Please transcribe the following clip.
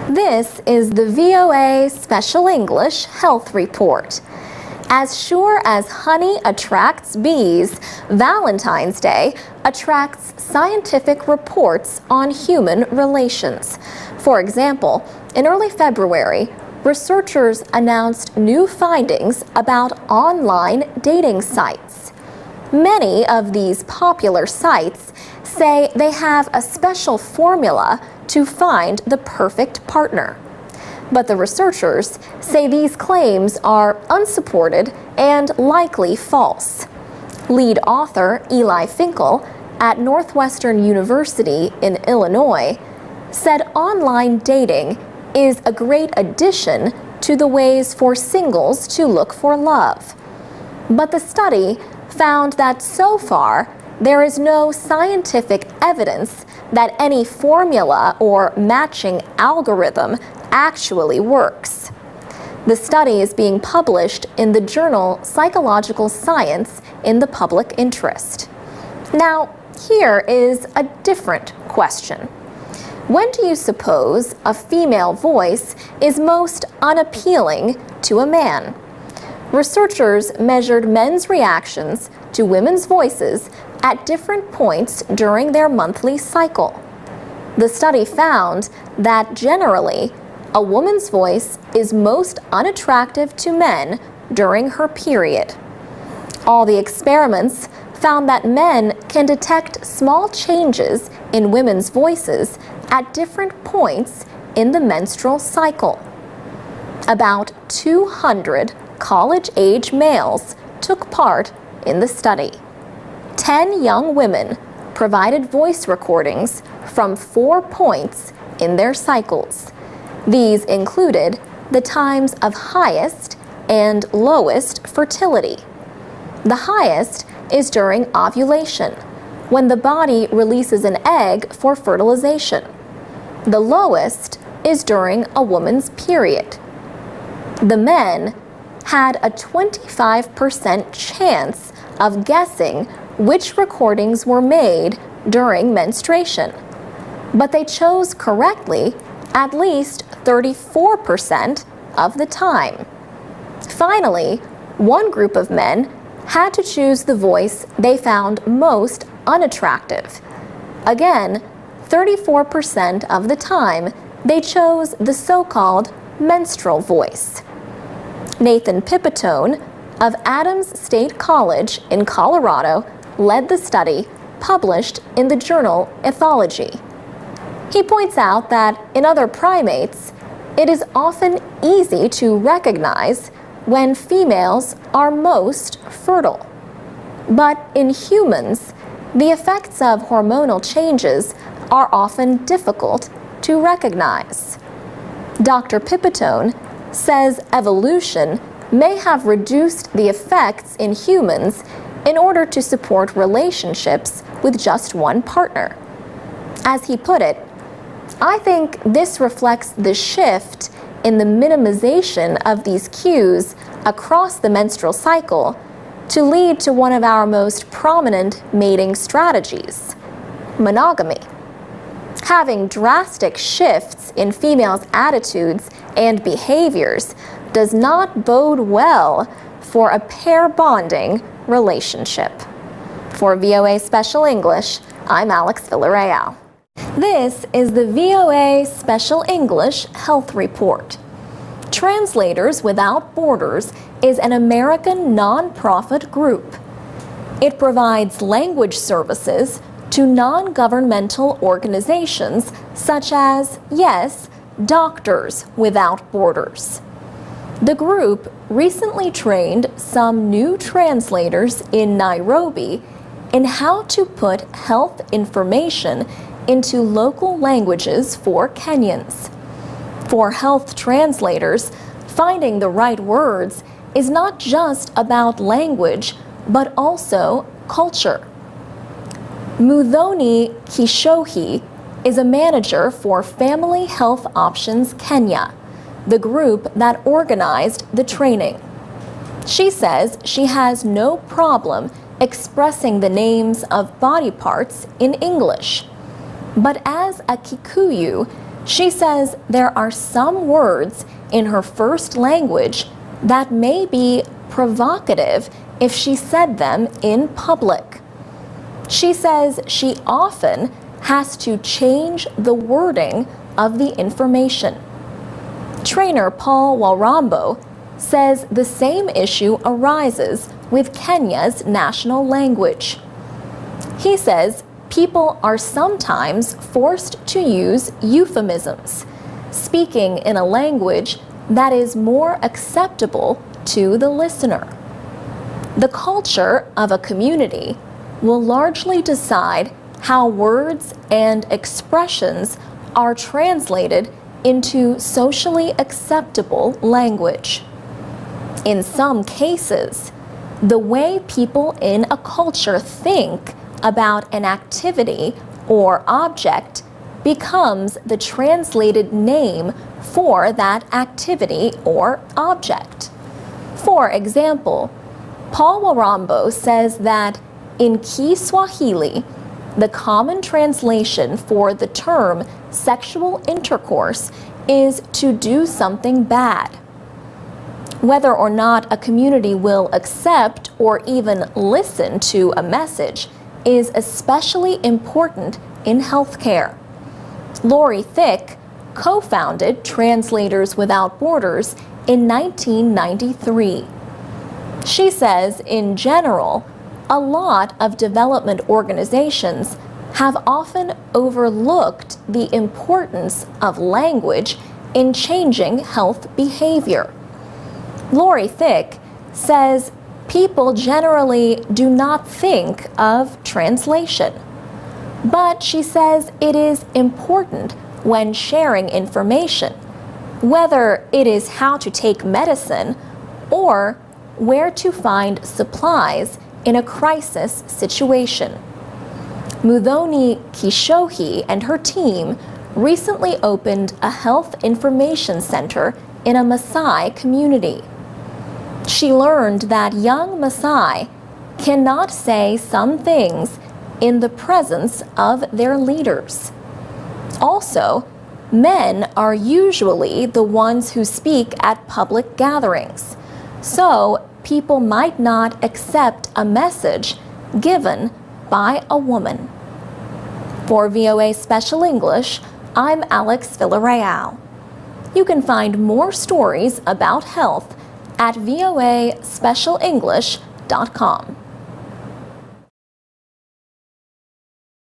This is the VOA Special English Health Report. As sure as honey attracts bees, Valentine's Day attracts scientific reports on human relations. For example, in early February, researchers announced new findings about online dating sites. Many of these popular sites say they have a special formula to find the perfect partner. But the researchers say these claims are unsupported and likely false. Lead author Eli Finkel at Northwestern University in Illinois said online dating is a great addition to the ways for singles to look for love. But the study found that so far, there is no scientific evidence that any formula or matching algorithm actually works. The study is being published in the journal Psychological Science in the public interest. Now, here is a different question. When do you suppose a female voice is most unappealing to a man? Researchers measured men's reactions to women's voices at different points during their monthly cycle. The study found that generally, a woman's voice is most unattractive to men during her period. All the experiments found that men can detect small changes in women's voices at different points in the menstrual cycle. About 200 college-age males took part in the study. 10 young women provided voice recordings from 4 points in their cycles. These included the times of highest and lowest fertility. The highest is during ovulation, when the body releases an egg for fertilization. The lowest is during a woman's period. The men had a 25% chance of guessing which recordings were made during menstruation, but they chose correctly at least 34% of the time. Finally, one group of men had to choose the voice they found most unattractive. Again, 34% of the time, they chose the so-called menstrual voice. Nathan Pipitone of Adams State College in Colorado led the study published in the journal Ethology. He points out that in other primates, it is often easy to recognize when females are most fertile. But in humans, the effects of hormonal changes are often difficult to recognize. Dr. Pipitone says evolution may have reduced the effects in humans in order to support relationships with just one partner. As he put it, I think this reflects the shift in the minimization of these cues across the menstrual cycle to lead to one of our most prominent mating strategies, monogamy. Having drastic shifts in females' attitudes and behaviors does not bode well for a pair bonding relationship. For VOA Special English, I'm Alex Villarreal. This is the VOA Special English Health Report. Translators Without Borders is an American nonprofit group. It provides language services to non-governmental organizations such as, yes, Doctors Without Borders. The group recently trained some new translators in Nairobi in how to put health information into local languages for Kenyans. For health translators, finding the right words is not just about language, but also culture. Muthoni Kishohi is a manager for Family Health Options Kenya, the group that organized the training. She says she has no problem expressing the names of body parts in English. But as a Kikuyu, She says there are some words in her first language that may be provocative if she said them in public. She says she often has to change the wording of the information. Trainer Paul Walrambo says the same issue arises with Kenya's national language. He says people are sometimes forced to use euphemisms, speaking in a language that is more acceptable to the listener. The culture of a community will largely decide how words and expressions are translated into socially acceptable language. In some cases, the way people in a culture think about an activity or object becomes the translated name for that activity or object. For example, Paul Warambo says that in Kiswahili, the common translation for the term sexual intercourse is to do something bad. Whether or not a community will accept or even listen to a message is especially important in healthcare. Lori Thicke co-founded Translators Without Borders in 1993. She says, in general, a lot of development organizations have often overlooked the importance of language in changing health behavior. Lori Thicke says people generally do not think of translation, but she says it is important when sharing information, whether it is how to take medicine or where to find supplies in a crisis situation. Muthoni Kishohi and her team recently opened a health information center in a Maasai community. She learned that young Maasai cannot say some things in the presence of their leaders. Also, men are usually the ones who speak at public gatherings, so people might not accept a message given by a woman. For VOA Special English, I'm Alex Villarreal. You can find more stories about health at voaspecialenglish.com.